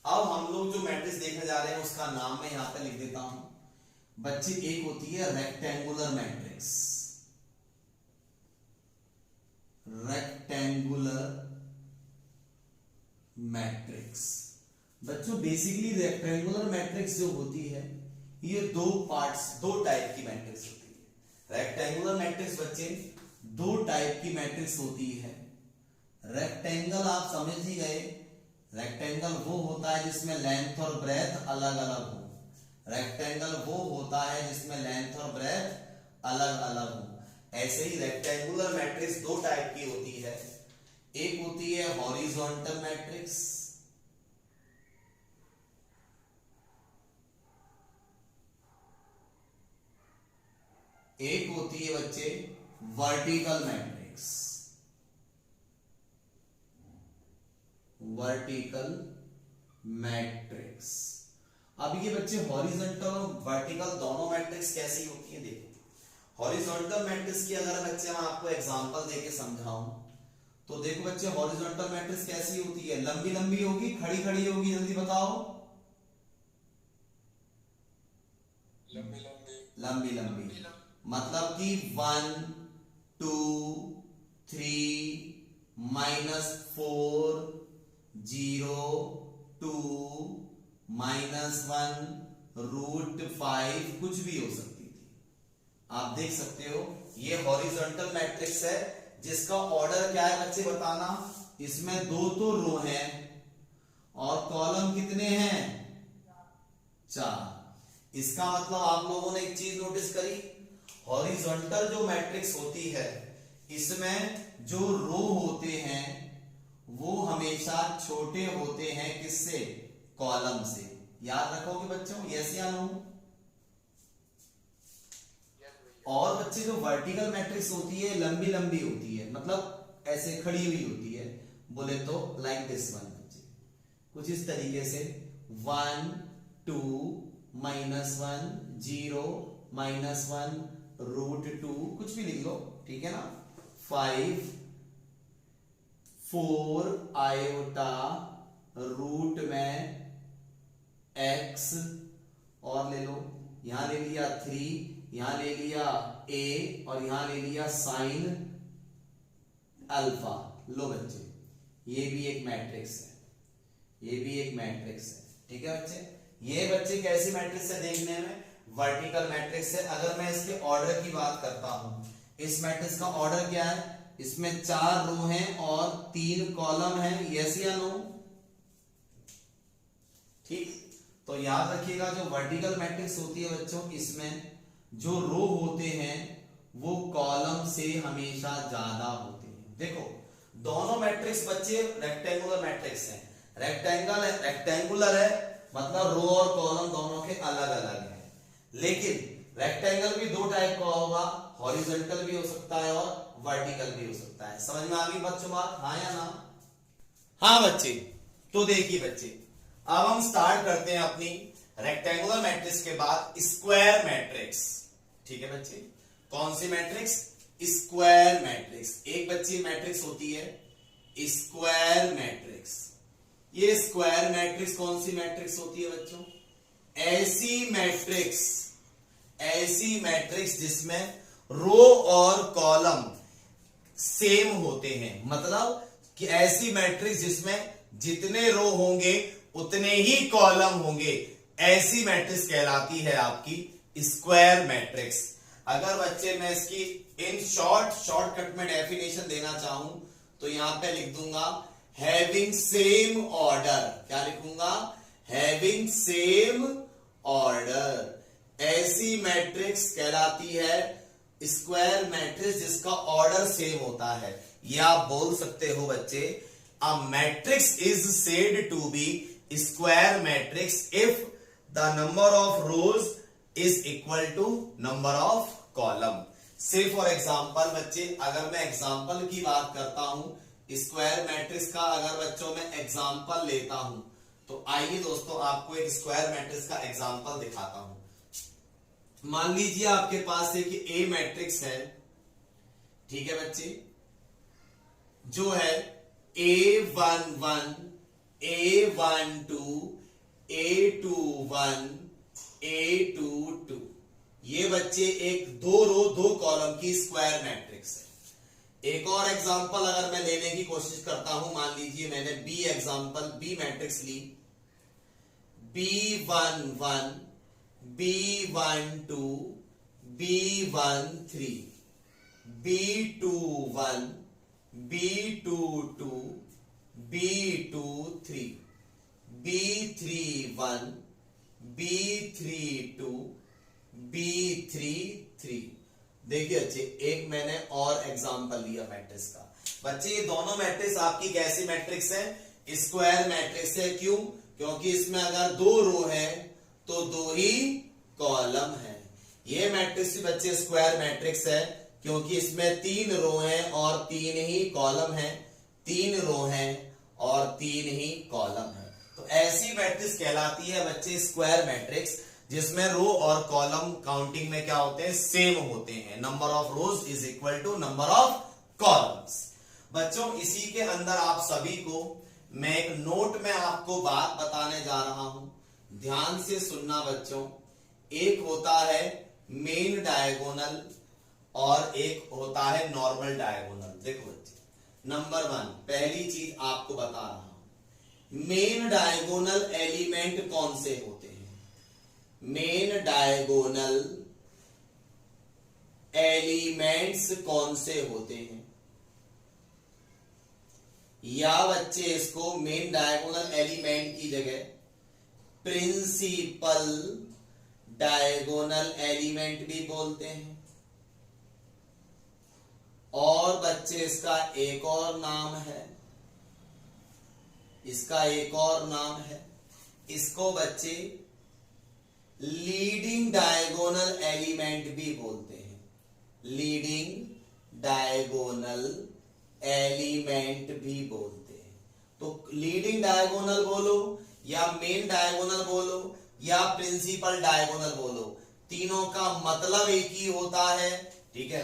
अब हम लोग जो मैट्रिक्स देखने जा रहे हैं उसका नाम मैं यहां पे लिख देता हूं बच्चे। एक होती है रेक्टेंगुलर मैट्रिक्स, रेक्टेंगुलर मैट्रिक्स। बच्चों बेसिकली रेक्टेंगुलर मैट्रिक्स जो होती है ये दो टाइप की मैट्रिक्स होती है। रेक्टेंगुलर मैट्रिक्स बच्चे दो टाइप की मैट्रिक्स होती है। रेक्टेंगल आप समझ ही गए, रेक्टेंगल वो होता है जिसमें लेंथ और ब्रेथ अलग अलग हो। रेक्टेंगल वो होता है जिसमें लेंथ और ब्रेथ अलग अलग हो। ऐसे ही रेक्टेंगुलर मैट्रिक्स दो टाइप की होती है। एक होती है हॉरिजॉन्टल मैट्रिक्स, एक होती है बच्चे वर्टिकल मैट्रिक्स, वर्टिकल मैट्रिक्स। अब ये बच्चे हॉरिजॉन्टल और वर्टिकल दोनों मैट्रिक्स कैसी होती है देखो। हॉरिजॉन्टल मैट्रिक्स की अगर बच्चे मैं आपको एग्जांपल देके समझाऊं तो देखो बच्चे हॉरिजॉन्टल मैट्रिक्स कैसी होती है, लंबी लंबी होगी, खड़ी खड़ी होगी, जल्दी बताओ। लंबी लंबी, लंबी लंबी मतलब कि 1 2 3 -4 0 2 -1 √5 कुछ भी हो सकती थी। आप देख सकते हो ये हॉरिजॉन्टल मैट्रिक्स है जिसका ऑर्डर क्या है बच्चे बताना। इसमें दो तो रो हैं और कॉलम कितने हैं, 4। इसका मतलब आप लोगों ने एक चीज नोटिस करी, हॉरिजॉन्टल जो मैट्रिक्स होती है इसमें जो रो होते हैं वो हमेशा छोटे होते हैं किससे, कॉलम से। याद रखोगे बच्चों, यस या नो। और बच्चे जो वर्टिकल मैट्रिक्स होती है लंबी लंबी होती है, मतलब ऐसे खड़ी हुई होती है, बोले तो लाइक दिस वन बच्चे, कुछ इस तरीके से 1 2 -1 0 -1 √2 कुछ भी लिख लो, ठीक है ना। 5 4 आयोटा रूट में x और ले लो, यहां ले लिया 3, यहां ले लिया a और यहां ले लिया साइन अल्फा। लो बच्चे ये भी एक मैट्रिक्स है, ये भी एक मैट्रिक्स है, ठीक है बच्चे। ये बच्चे कैसी मैट्रिक्स है देखने में, वर्टिकल मैट्रिक्स है। अगर मैं इसके ऑर्डर की बात करता हूं, इस मैट्रिक्स का ऑर्डर क्या है, इसमें 4 रो हैं और 3 कॉलम हैं, यस या नो। ठीक, तो याद रखिएगा जो वर्टिकल मैट्रिक्स होती है बच्चों, इसमें जो रो होते हैं वो कॉलम से हमेशा ज्यादा होते हैं। देखो दोनों मैट्रिक्स बच्चे रेक्टेंगुलर मैट्रिक्स हैं। रेक्टेंगुलर है मतलब रो और कॉलम दोनों के अलग अलग हैं। लेकिन रेक्टेंगल भी दो टाइप का होगा, हॉरिजॉन्टल भी हो सकता है और वर्टिकल भी हो सकता है। समझ में आ गई बच्चों बात, हाँ या ना। हाँ बच्चे, तो देखिए बच्चे अब हम स्टार्ट करते हैं अपनी रेक्टेंगुलर मैट्रिक्स के बाद स्क्वायर मैट्रिक्स। ठीक है बच्चे, कौन सी मैट्रिक्स, स्क्वायर मैट्रिक्स। एक बच्ची मैट्रिक्स होती है स्क्वायर मैट्रिक्स। ये स्क्वायर मैट्रिक्स कौन सी मैट्रिक्स होती है बच्चों, ऐसी मैट्रिक्स जिसमें रो और कॉलम सेम होते हैं। मतलब कि ऐसी मैट्रिक्स जिसमें जितने रो होंगे उतने ही कॉलम होंगे, ऐसी मैट्रिक्स कहलाती है आपकी स्क्वायर मैट्रिक्स। अगर बच्चे मैं इसकी इन शॉर्टकट में डेफिनेशन देना चाहूं तो यहां पे लिख दूंगा हैविंग सेम ऑर्डर। क्या लिखूंगा, हैविंग सेम ऑर्डर। ऐसी मैट्रिक्स कहलाती है स्क्वायर मैट्रिक्स जिसका ऑर्डर सेम होता है। या आप बोल सकते हो बच्चे a matrix is said to be square matrix if the number of rows is equal to number of column. So for example बच्चे अगर मैं एग्जाम्पल की बात करता हूं स्क्वायर मैट्रिक्स का, अगर बच्चों में एग्जाम्पल लेता हूं तो आइए दोस्तों आपको एक स्क्वायर मैट्रिक्स का एग्जाम्पल दिखाता हूं। मान लीजिए आपके पास एक ए मैट्रिक्स है, ठीक है बच्चे, जो है A11 A12 A21 A22। ये बच्चे एक 2 रो 2 कॉलम की स्क्वायर मैट्रिक्स है। एक और एग्जांपल अगर मैं लेने की कोशिश करता हूं, मान लीजिए मैंने बी मैट्रिक्स ली, B11 B12 B13 B21 B22 B23 B31 B32 B33। देखिए बच्चे, एक मैंने और एग्जांपल लिया मैट्रिक्स का। बच्चे ये दोनों मैट्रिक्स आपकी कैसी मैट्रिक्स है? स्क्वायर मैट्रिक्स है। क्यों? क्योंकि इसमें अगर 2 रो है तो 2 ही कॉलम है। ये मैट्रिक्स भी बच्चे स्क्वायर मैट्रिक्स है क्योंकि इसमें 3 रो है और 3 ही कॉलम है। 3 रो है और 3 ही कॉलम है। तो ऐसी मैट्रिक्स कहलाती है बच्चे स्क्वायर मैट्रिक्स, जिसमें रो और कॉलम काउंटिंग में क्या होते हैं? सेम होते हैं। Number of rows is equal to number of columns. बच्चों, इसी के अंदर आप सभी को मैं एक नोट में आपको बात बताने जा रहा हूं, ध्यान से सुनना बच्चों। एक होता है मेन डायगोनल और एक होता है नॉर्मल डायगोनल। देखो बच्चे, नंबर 1 पहली चीज आपको बता रहा हूं, मेन डायगोनल एलिमेंट कौन से होते हैं? मेन डायगोनल एलिमेंट्स कौन से होते हैं? या बच्चे इसको मेन डायगोनल एलिमेंट की जगह प्रिंसिपल डायगोनल एलिमेंट भी बोलते हैं। और बच्चे इसका एक और नाम है, इसका एक और नाम है, इसको बच्चे लीडिंग डायगोनल एलिमेंट भी बोलते हैं। लीडिंग डायगोनल एलिमेंट भी बोलते हैं। तो लीडिंग डायगोनल बोलो या मेन डायगोनल बोलो या प्रिंसिपल डायगोनल बोलो, तीनों का मतलब एक ही होता है। ठीक है,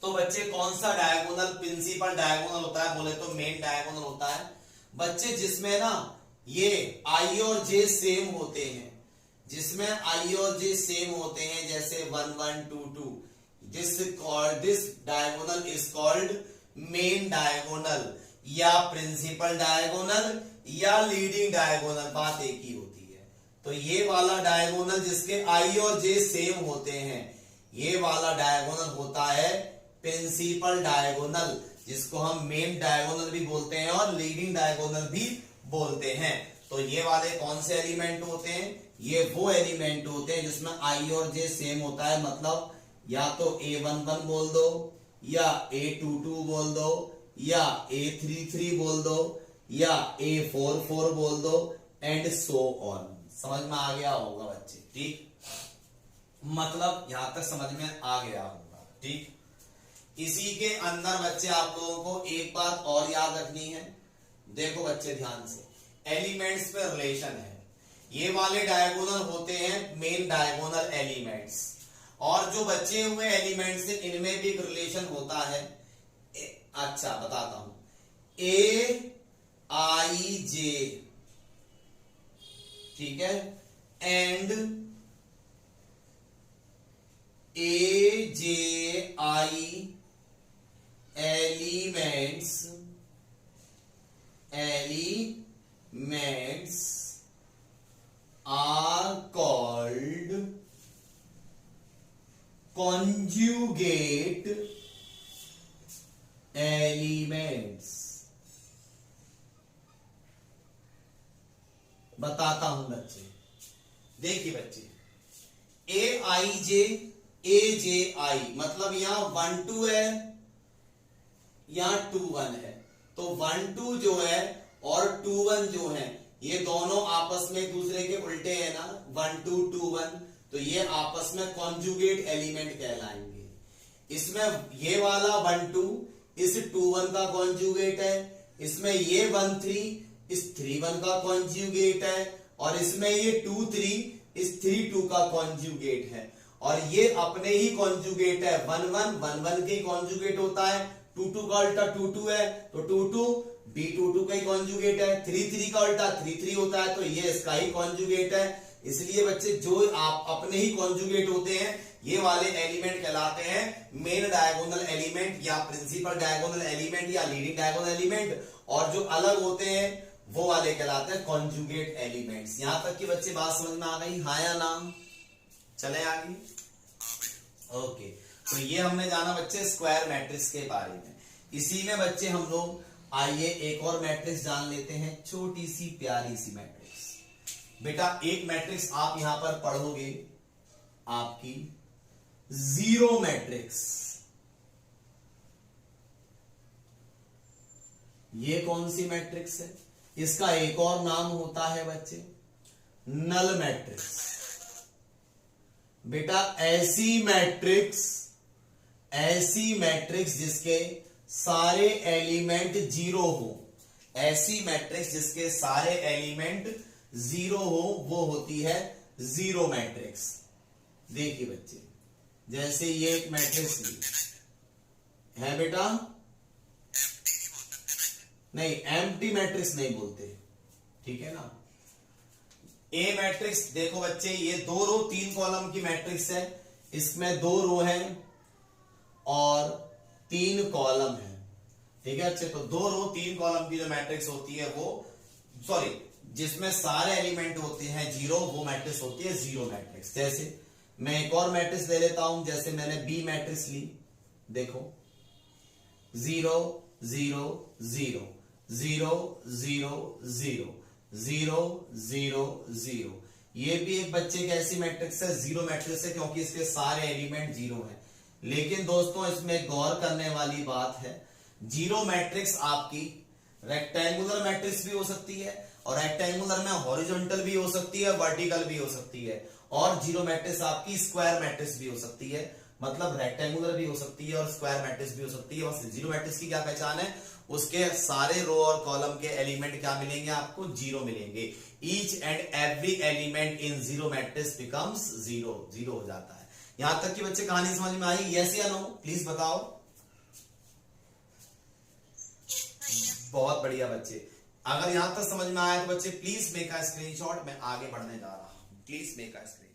तो बच्चे कौन सा डायगोनल प्रिंसिपल डायगोनल होता है? बोले तो मेन डायगोनल होता है बच्चे, जिसमें ना ये आई और जे सेम होते हैं। जिसमें आई और जे सेम होते हैं, जैसे 1 1 2 2, this diagonal is called main diagonal या प्रिंसिपल डायगोनल या लीडिंग डायगोनल, बात एक ही होती है। तो ये वाला डायगोनल जिसके आई और जे सेम होते हैं, ये वाला डायगोनल होता है प्रिंसिपल डायगोनल, जिसको हम मेन डायगोनल भी बोलते हैं और लीडिंग डायगोनल भी बोलते हैं। तो ये वाले कौन से एलिमेंट होते हैं? ये वो एलिमेंट होते हैं जिसमें आई और जे सेम होता है। मतलब या तो A11 बोल दो या A22 बोल दो या A33 बोल दो या A44 बोल दो एंड सो ऑन। समझ में आ गया होगा बच्चे? ठीक, मतलब यहां तक समझ में आ गया होगा। ठीक, इसी के अंदर बच्चे आप लोगों को एक बात और याद रखनी है। देखो बच्चे ध्यान से, एलिमेंट्स पे रिलेशन है। ये वाले डायगोनल होते हैं मेन डायगोनल एलिमेंट्स, और जो बचे हुए एलिमेंट्स हैं इनमें भी एक रिलेशन होता है। अच्छा बताता हूं, ए आई जे, ठीक है, and A J I elements are called conjugate elements। बताता हूं बच्चे, देखिए बच्चे, ए आई जे आई, मतलब यहां 1 2 है, यहां 2 1 है। तो 1 2 जो है और 2 1 जो है, ये दोनों आपस में एक दूसरे के उल्टे हैं ना, 1 2 2 1, तो ये आपस में कॉन्जुगेट एलिमेंट कहलाएंगे। इसमें ये वाला 1 2 इस 2 1 का कॉन्जुगेट है, इसमें ये 1 3 इस 3 1 का कॉन्जुगेट है, और इसमें ये 2 3 इस 3 2 का कॉन्जुगेट है, और ये अपने ही कॉन्जुगेट है। 1 1 1 1 के कॉन्जुगेट होता है, 2 2 का उल्टा 2 2 है, तो 2 2 P22 का ही कॉन्जुगेट है, 33 का उल्टा 33 होता है, तो ये इसका ही कॉन्जुगेट है। इसलिए बच्चे जो आप अपने ही कॉन्जुगेट होते हैं ये वाले एलिमेंट कहलाते हैं मेन डायगोनल एलिमेंट या प्रिंसिपल डायगोनल एलिमेंट या लीडिंग डायगोनल एलिमेंट, और जो अलग होते हैं वो वाले कहलाते हैं कॉन्जुगेट एलिमेंट्स। यहां तक कि बच्चे बात समझ में आ गई, हाँ या ना? चले आगे। ओके, तो ये हमने जाना बच्चे स्क्वायर मैट्रिक्स के बारे में। इसी में बच्चे हम लोग आइए एक और मैट्रिक्स जान लेते हैं, छोटी सी प्यारी सी मैट्रिक्स। बेटा एक मैट्रिक्स आप यहां पर पढ़ोगे, आपकी जीरो मैट्रिक्स। ये कौन सी मैट्रिक्स है? इसका एक और नाम होता है बच्चे नल मैट्रिक्स। बेटा ऐसी मैट्रिक्स जिसके सारे एलिमेंट जीरो हो, ऐसी मैट्रिक्स जिसके सारे एलिमेंट जीरो हो, वो होती है जीरो मैट्रिक्स। देखिए बच्चे, जैसे ये एक मैट्रिक्स ली है बेटा, नहीं एम्प्टी मैट्रिक्स नहीं बोलते, ठीक है ना। ए मैट्रिक्स देखो बच्चे, ये 2 रो 3 कॉलम की मैट्रिक्स है, इसमें 2 रो है और 3 कॉलम है, ठीक है। अच्छे, तो 2 रो 3 कॉलम की जो मैट्रिक्स होती है वो, सॉरी, जिसमें सारे एलिमेंट होते हैं जीरो, वो मैट्रिक्स होती है जीरो मैट्रिक्स। जैसे मैं एक और मैट्रिक्स ले लेता हूं, जैसे मैंने बी मैट्रिक्स ली, देखो 0 0 0 0 0 0 0 0 0। ये भी एक बच्चे की ऐसी मैट्रिक्स है, जीरो मैट्रिक्स है, क्योंकि इसके सारे एलिमेंट जीरो हैं। लेकिन दोस्तों इसमें गौर करने वाली बात है, जीरो मैट्रिक्स आपकी रेक्टेंगुलर मैट्रिक्स भी हो सकती है, और रेक्टेंगुलर में हॉरिजॉन्टल भी हो सकती है, वर्टिकल भी हो सकती है, और जीरो मैट्रिक्स आपकी स्क्वायर मैट्रिक्स भी हो सकती है। मतलब रेक्टेंगुलर भी हो सकती है और स्क्वायर मैट्रिक्स भी हो सकती है। बस जीरो मैट्रिक्स की क्या पहचान है, उसके सारे रो और कॉलम के एलिमेंट क्या मिलेंगे आपको, जीरो मिलेंगे। Each and every element in zero matrix becomes zero, zero हो जाता है। यहां तक कि बच्चे कहानी समझ में आई, यस या नो, प्लीज बताओ। बहुत बढ़िया बच्चे, अगर यहां तक समझ में आया तो बच्चे प्लीज मेक अ स्क्रीनशॉट, मैं आगे बढ़ने जा रहा हूं, प्लीज मेक अ स्क्रीनशॉट।